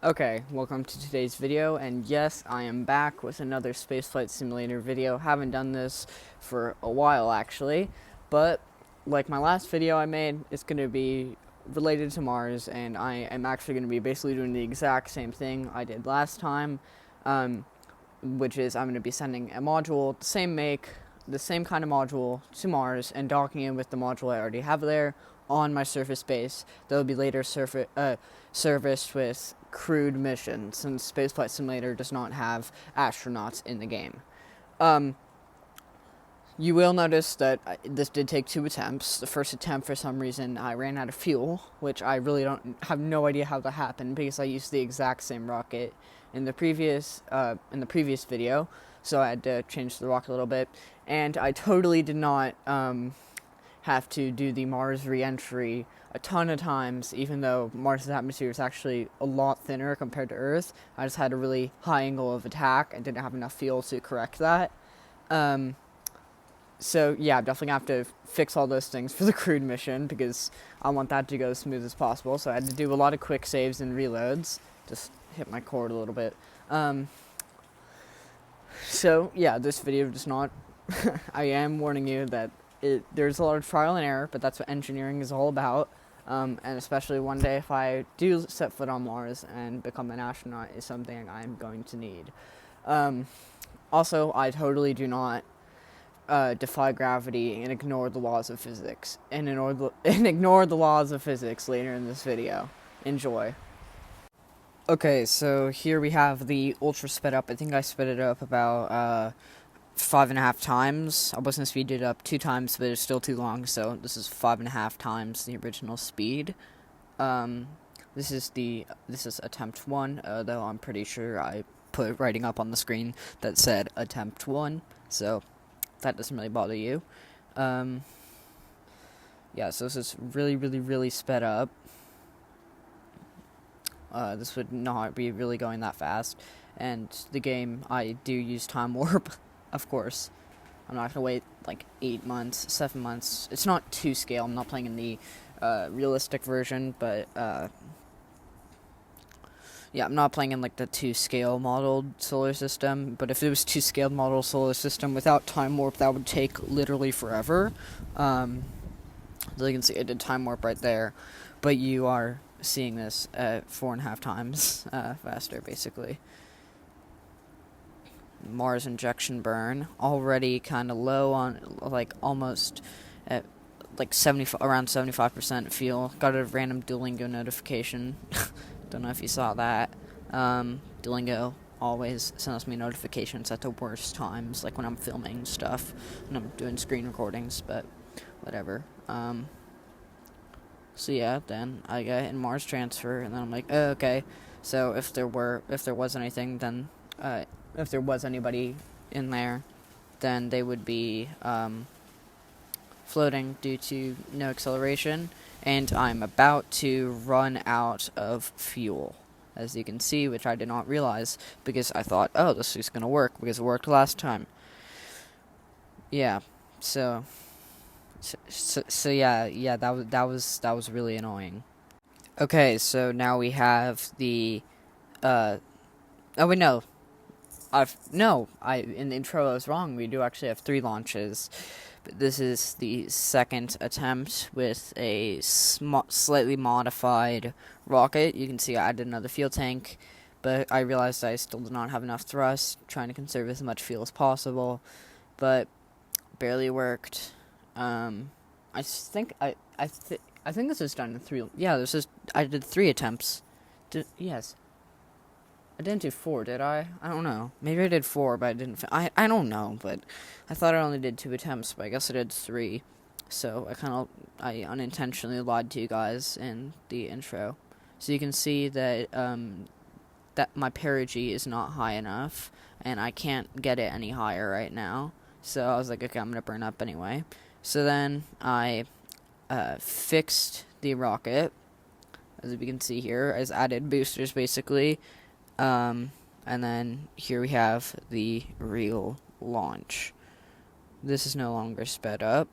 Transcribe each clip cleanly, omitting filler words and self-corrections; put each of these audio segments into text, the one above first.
Okay, welcome to today's video, and yes, I am back with another spaceflight simulator video. Haven't done this for a while actually, but like my last video I made, it's going to be related to Mars, and I am actually going to be basically doing the exact same thing I did last time, which is I'm going to be sending a module, the same kind of module to Mars, and docking in with the module I already have there on my surface base that will be later serviced with crewed missions, since Spaceflight Simulator does not have astronauts in the game. You will notice that this did take 2 attempts. The first attempt, for some reason, I ran out of fuel, which I really have no idea how that happened, because I used the exact same rocket in the previous video, so I had to change the rocket a little bit, and I totally did not have to do the Mars reentry a ton of times, even though Mars's atmosphere is actually a lot thinner compared to Earth. I just had a really high angle of attack and didn't have enough fuel to correct that. So yeah, I'm definitely gonna have to fix all those things for the crewed mission, because I want that to go as smooth as possible. So I had to do a lot of quick saves and reloads. Just hit my cord a little bit. So yeah, this video does not I am warning you that there's a lot of trial and error, but that's what engineering is all about. And especially one day, if I do set foot on Mars and become an astronaut, is something I'm going to need. Also, I totally do not defy gravity and ignore the laws of physics, and ignore the laws of physics later in this video. Enjoy. Okay, so here we have the ultra sped up. I think I sped it up about 5.5 times. I was gonna speed it up 2 times, but it's still too long, so this is 5.5 times the original speed. This is attempt 1, though I'm pretty sure I put writing up on the screen that said attempt 1, so that doesn't really bother you. Yeah, so this is really sped up. This would not be really going that fast, and the game, I do use time warp. Of course, I'm not gonna wait like 8 months, 7 months. It's not 2 scale. I'm not playing in the realistic version, but yeah, I'm not playing in like the 2 scale modeled solar system. But if it was 2 scaled model solar system without time warp, that would take literally forever. As you can see, I did time warp right there, but you are seeing this at 4.5 times faster, basically. Mars injection burn already kind of low on, like, almost at like around 75% fuel. Got a random Duolingo notification. Don't know if you saw that. Duolingo always sends me notifications at the worst times, like when I'm filming stuff and I'm doing screen recordings, but whatever. So yeah, then I get in Mars transfer, and then I'm like, oh, okay. So if there was anything, then if there was anybody in there, then they would be floating due to no acceleration, and I'm about to run out of fuel, as you can see, which I did not realize, because I thought, oh, this is going to work, because it worked last time. Yeah, so yeah, that was really annoying. Okay, so now we have the, oh wait, no. In the intro I was wrong. We do actually have 3 launches. But this is the second attempt with a slightly modified rocket. You can see I added another fuel tank, but I realized I still did not have enough thrust, trying to conserve as much fuel as possible, but barely worked. I think this is done in 3. Yeah, I did 3 attempts. Yes. I didn't do 4, did I? I don't know. Maybe I did 4, but I didn't. I don't know, but I thought I only did 2 attempts, but I guess I did 3. So I unintentionally lied to you guys in the intro. So you can see that that my perigee is not high enough, and I can't get it any higher right now. So I was like, okay, I'm gonna burn up anyway. So then I fixed the rocket, as you can see here, as added boosters basically. And then here we have the real launch. This is no longer sped up,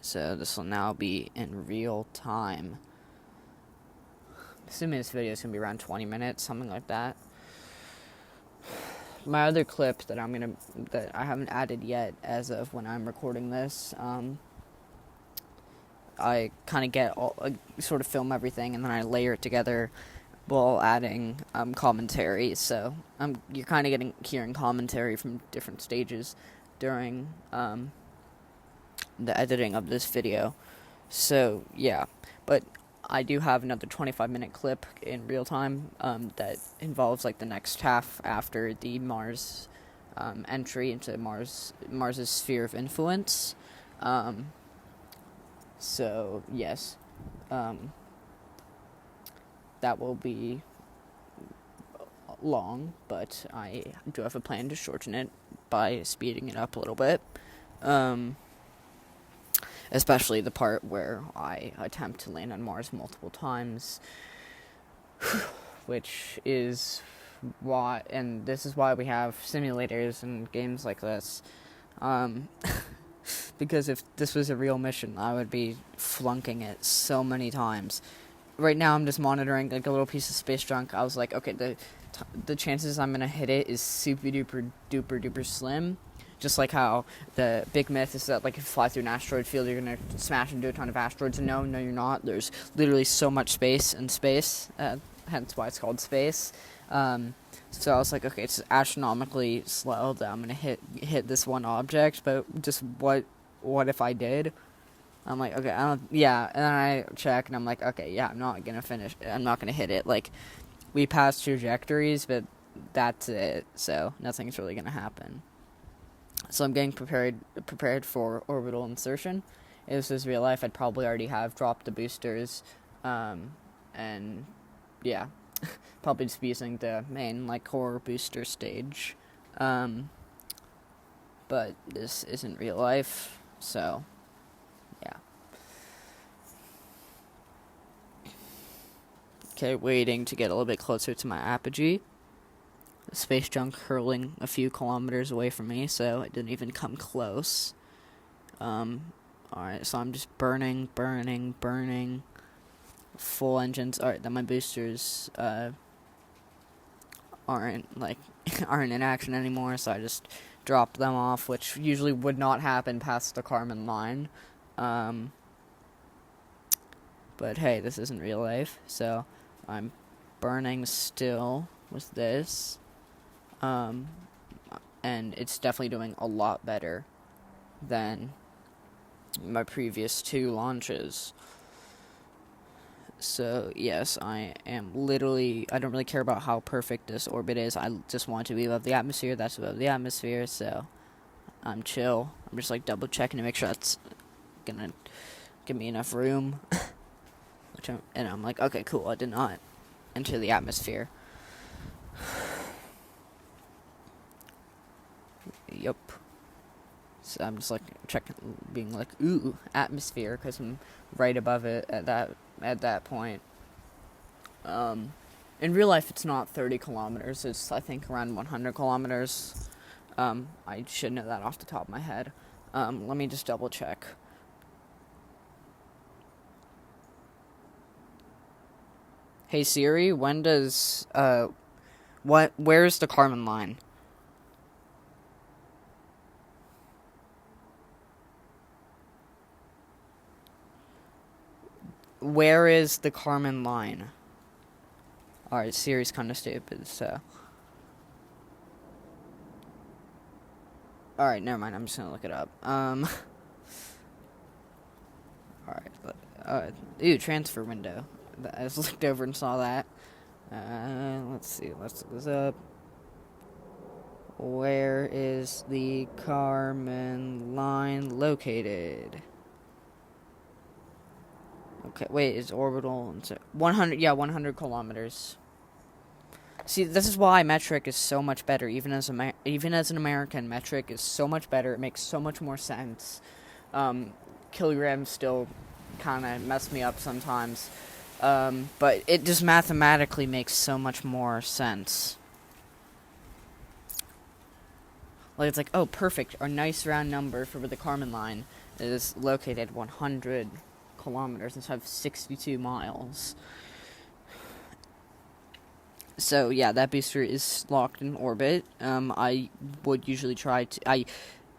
so this will now be in real time. assuming this video is going to be around 20 minutes, something like that. My other clip that I haven't added yet as of when I'm recording this, I kind of sort of film everything and then I layer it together while adding commentary. So you're kind of hearing commentary from different stages during the editing of this video. So yeah, but I do have another 25-minute clip in real time that involves like the next half after the Mars entry into Mars's sphere of influence. So yes, that will be long, but I do have a plan to shorten it by speeding it up a little bit. Especially the part where I attempt to land on Mars multiple times, which is why, and this is why we have simulators and games like this, because if this was a real mission, I would be flunking it so many times. Right now, I'm just monitoring like a little piece of space junk. I was like, okay, the chances I'm gonna hit it is super duper duper duper slim. Just like how the big myth is that, like, if you fly through an asteroid field, you're going to smash into a ton of asteroids. No, you're not. There's literally so much space in space, hence why it's called space. So I was like, okay, it's astronomically slow that I'm going to hit this one object, but just what if I did? I'm like, okay, and then I check, and I'm like, okay, yeah, I'm not going to hit it. Like, we passed trajectories, but that's it, so nothing's really going to happen. So I'm getting prepared for orbital insertion. If this was real life, I'd probably already have dropped the boosters, and yeah, probably just be using the main like core booster stage. But this isn't real life, so yeah. Okay, waiting to get a little bit closer to my apogee. Space junk hurling a few kilometers away from me, so it didn't even come close. Alright, so I'm just burning. Full engines. Alright, then my boosters aren't in action anymore, so I just dropped them off, which usually would not happen past the Kármán line. But hey, this isn't real life, so I'm burning still with this. And it's definitely doing a lot better than my previous 2 launches. So, yes, I don't really care about how perfect this orbit is. I just want to be above the atmosphere. That's above the atmosphere, so I'm chill. I'm just, like, double-checking to make sure that's gonna give me enough room. And I'm like, okay, cool, I did not enter the atmosphere. Yep. So I'm just like checking, being like, ooh, atmosphere, because I'm right above it at that point. In real life, it's not 30 kilometers. It's, I think, around 100 kilometers. I should know that off the top of my head. Let me just double check. Hey Siri, when does where's the Kármán line? Where is the Kármán line? Alright, Siri's kind of stupid, so. Alright, never mind, I'm just gonna look it up. Alright, ooh, transfer window. I just looked over and saw that. Let's see, let's look this up. Where is the Kármán line located? Okay, wait, is orbital 100 kilometers. See, this is why metric is so much better. Even as an American, metric is so much better. It makes so much more sense. Kilograms still kind of mess me up sometimes, but it just mathematically makes so much more sense. Like, it's like, oh, perfect. Our nice round number for where the Kármán line is located, 100 kilometers instead of 62 miles. So yeah, that booster is locked in orbit. I would usually try to.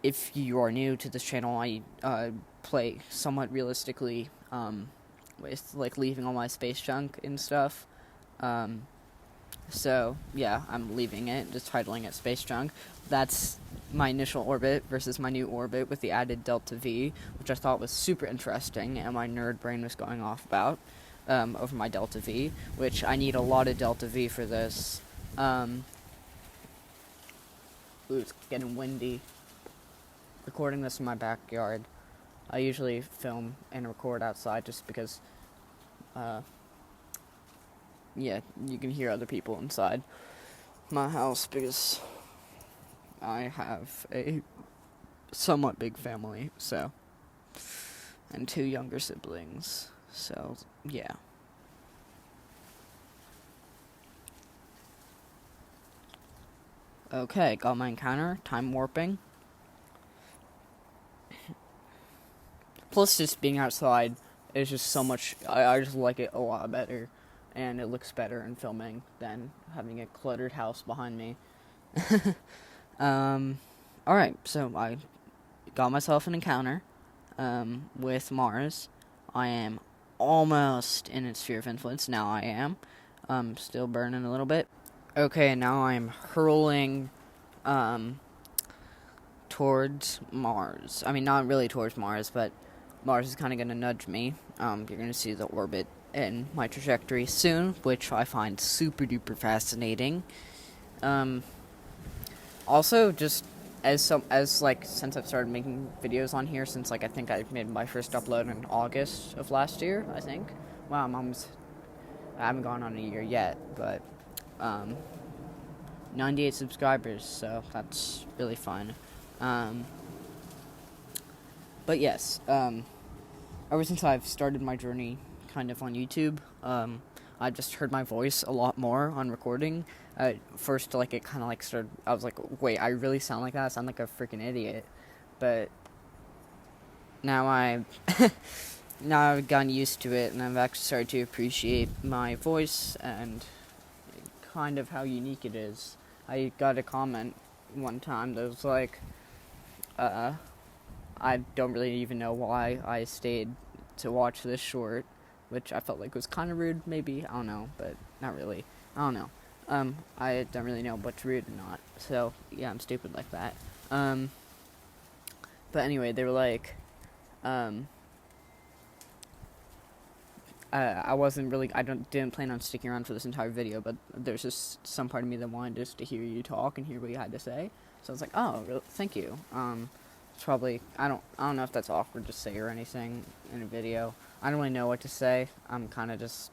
If you are new to this channel, I play somewhat realistically. With like leaving all my space junk and stuff. So yeah, I'm leaving it, just titling it Space Junk. That's my initial orbit versus my new orbit with the added Delta V, which I thought was super interesting, and my nerd brain was going off about. Over my Delta V, which I need a lot of Delta V for this. Ooh, it's getting windy. Recording this in my backyard. I usually film and record outside just because, yeah, you can hear other people inside my house because I have a somewhat big family, so, and 2 younger siblings. So, yeah. Okay, got my encounter. Time warping. Plus, just being outside is just so much. I just like it a lot better, and it looks better in filming than having a cluttered house behind me. Alright, so I got myself an encounter with Mars. I am almost in its sphere of influence. Now I am. Still burning a little bit. Okay, now I'm hurling towards Mars. I mean, not really towards Mars, but Mars is kind of going to nudge me. You're going to see the orbit in my trajectory soon, which I find super duper fascinating. Also, just since I've started making videos on here, since I think I made my first upload in August of last year, I think. Wow, I haven't gone on a year yet, but 98 subscribers, so that's really fun. But yes, ever since I've started my journey kind of on YouTube, I just heard my voice a lot more on recording. First, it kind of started, I was like, wait, I really sound like that? I sound like a freaking idiot. But now now I've gotten used to it, and I've actually started to appreciate my voice and kind of how unique it is. I got a comment one time that was like, I don't really even know why I stayed to watch this short, which I felt like was kind of rude, maybe, I don't know, but not really, I don't know. I don't really know what's rude or not, so, yeah, I'm stupid like that. But anyway, they were like, I wasn't really, didn't plan on sticking around for this entire video, but there's just some part of me that wanted just to hear you talk and hear what you had to say, so I was like, oh, thank you. It's probably, I don't know if that's awkward to say or anything in a video. I don't really know what to say. I'm kind of just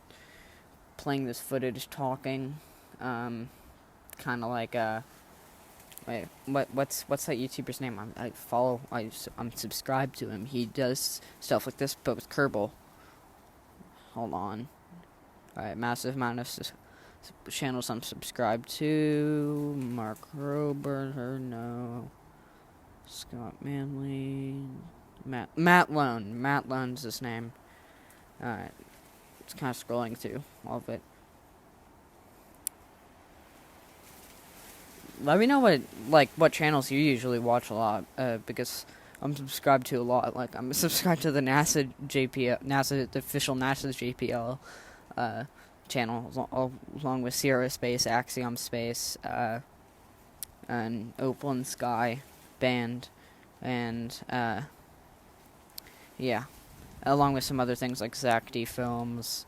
playing this footage, talking, kind of like, wait, what's that YouTuber's name? I'm subscribed to him. He does stuff like this, but with Kerbal. Hold on. Alright, massive amount of channels I'm subscribed to. Mark Rober, no. Scott Manley. Matt Lone. Matt Lone's his name. Alright. It's kind of scrolling through all of it. Let me know what channels you usually watch a lot, because I'm subscribed to a lot. Like, I'm subscribed to the the official NASA's JPL, channel, along with Sierra Space, Axiom Space, and Opal and Sky Band, and, yeah, along with some other things like Zach D Films,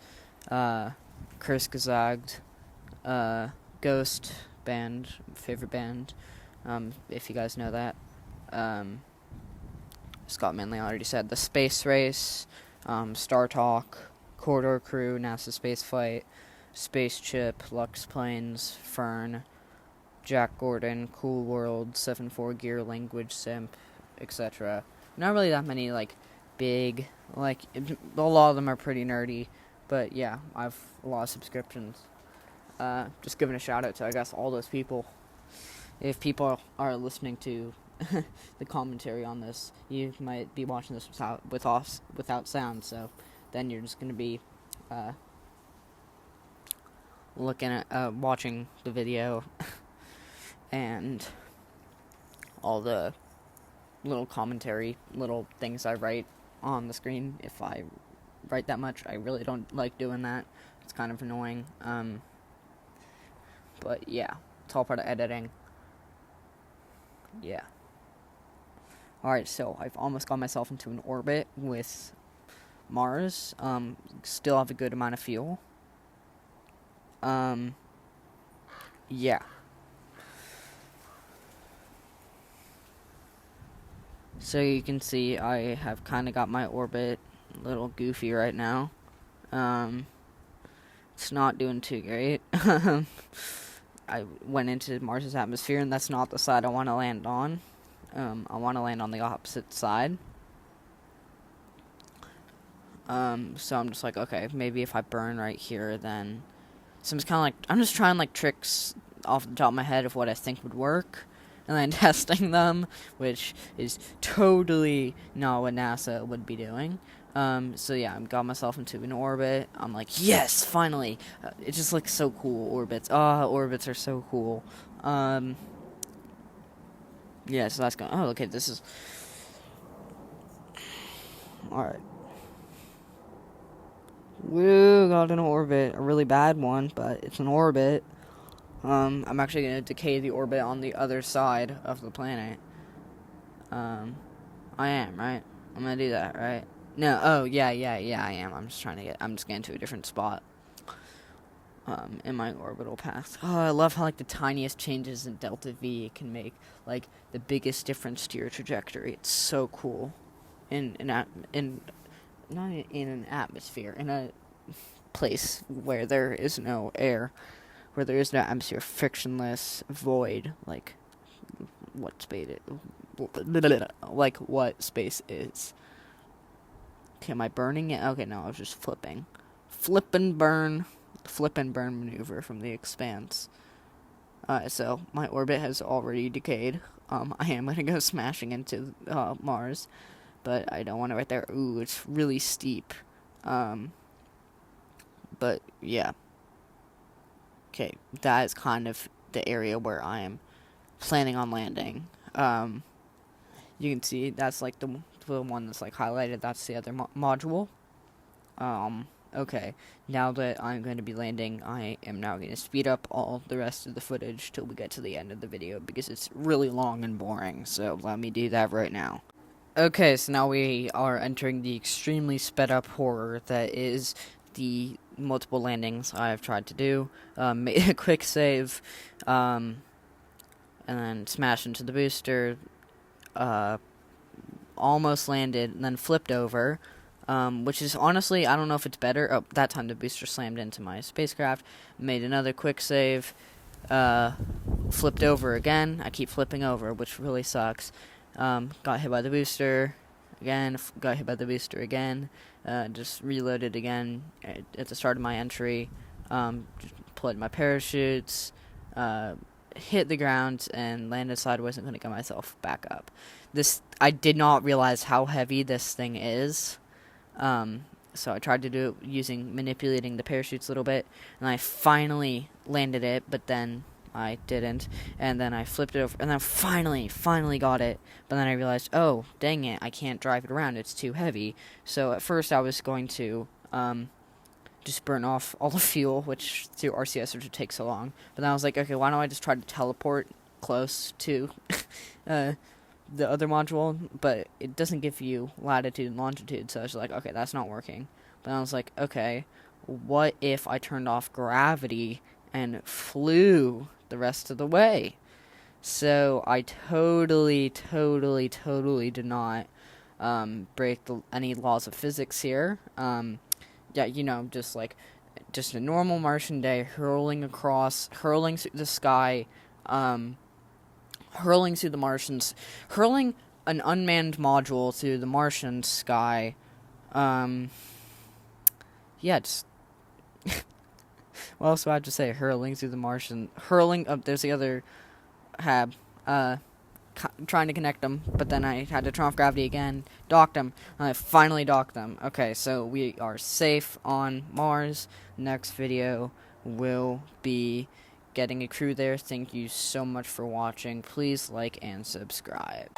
Chris Gazagd, Ghost Band, favorite band, if you guys know that. Scott Manley already said the Space Race, Star Talk, Corridor Crew, NASA Space Flight, Space Chip, Lux Planes, Fern, Jack Gordon, Cool World, 7-4 Gear, Language Simp, etc. Not really that many, big, a lot of them are pretty nerdy, but yeah, I have a lot of subscriptions. Just giving a shout out to, I guess, all those people. If people are listening to the commentary on this, you might be watching this without sound, so then you're just going to be looking at, watching the video, and all the little commentary, little things I write on the screen. If I write that much, I really don't like doing that. It's kind of annoying. But yeah, it's all part of editing. Yeah. Alright, so I've almost got myself into an orbit with Mars. Still have a good amount of fuel. Yeah. So you can see I have kind of got my orbit a little goofy right now. It's not doing too great. I went into Mars' atmosphere, and that's not the side I want to land on. I want to land on the opposite side. So I'm just like, okay, maybe if I burn right here, then... So I'm just kind of like, I'm just trying, like, tricks off the top of my head of what I think would work, and then testing them, which is totally not what NASA would be doing. So yeah, I got myself into an orbit. I'm like, yes, finally! It just looks so cool, orbits. Orbits are so cool. Yeah, so that's going... Oh, okay, this is... Alright. Woo, got an orbit. A really bad one, but it's an orbit. I'm actually going to decay the orbit on the other side of the planet. I am, right? I'm going to do that, right? No, yeah, I am. I'm just getting to a different spot. In my orbital path. Oh, I love how, like, the tiniest changes in delta V can make, like, the biggest difference to your trajectory. It's so cool. Not in an atmosphere, in a place where there is no air, where there is no atmosphere, frictionless void, like what space is. Okay, am I burning it? Okay, no, I was just flipping. Flip and burn maneuver from The Expanse. So my orbit has already decayed. I am gonna go smashing into Mars, but I don't want it right there. Ooh, it's really steep. But yeah. Okay, that is kind of the area where I am planning on landing. You can see that's like the one that's like highlighted. That's the other module. Okay, now that I'm going to be landing, I am now going to speed up all the rest of the footage till we get to the end of the video, because it's really long and boring, so let me do that right now. Okay, so now we are entering the extremely sped up horror that is the multiple landings I've tried to do. Made a quick save, and then smashed into the booster, almost landed, and then flipped over. Which is honestly, I don't know if it's better. Oh, that time the booster slammed into my spacecraft. Made another quick save. Flipped over again. I keep flipping over, which really sucks. Got hit by the booster again. Got hit by the booster again. Just reloaded again at the start of my entry. Deployed my parachutes. Hit the ground and landed sideways. I'm going to get myself back up. I did not realize how heavy this thing is. So I tried to do it manipulating the parachutes a little bit, and I finally landed it, but then I didn't, and then I flipped it over, and then finally got it, but then I realized, oh, dang it, I can't drive it around, it's too heavy. So at first I was going to, just burn off all the fuel, which through RCS would take so long, but then I was like, okay, why don't I just try to teleport close to, the other module, but it doesn't give you latitude and longitude, so I was like, okay, that's not working. But I was like, okay, what if I turned off gravity and flew the rest of the way? So I totally did not break any laws of physics here. Yeah, just a normal Martian day, hurling through the sky, hurling through the Martians, hurling an unmanned module through the Martian sky. Yeah, just what else do I have to say? Hurling through the Martian, there's the other hab, trying to connect them, but then I had to turn off gravity again, docked them, and I finally docked them. Okay, so we are safe on Mars. Next video, will be getting a crew there. Thank you so much for watching. Please like and subscribe.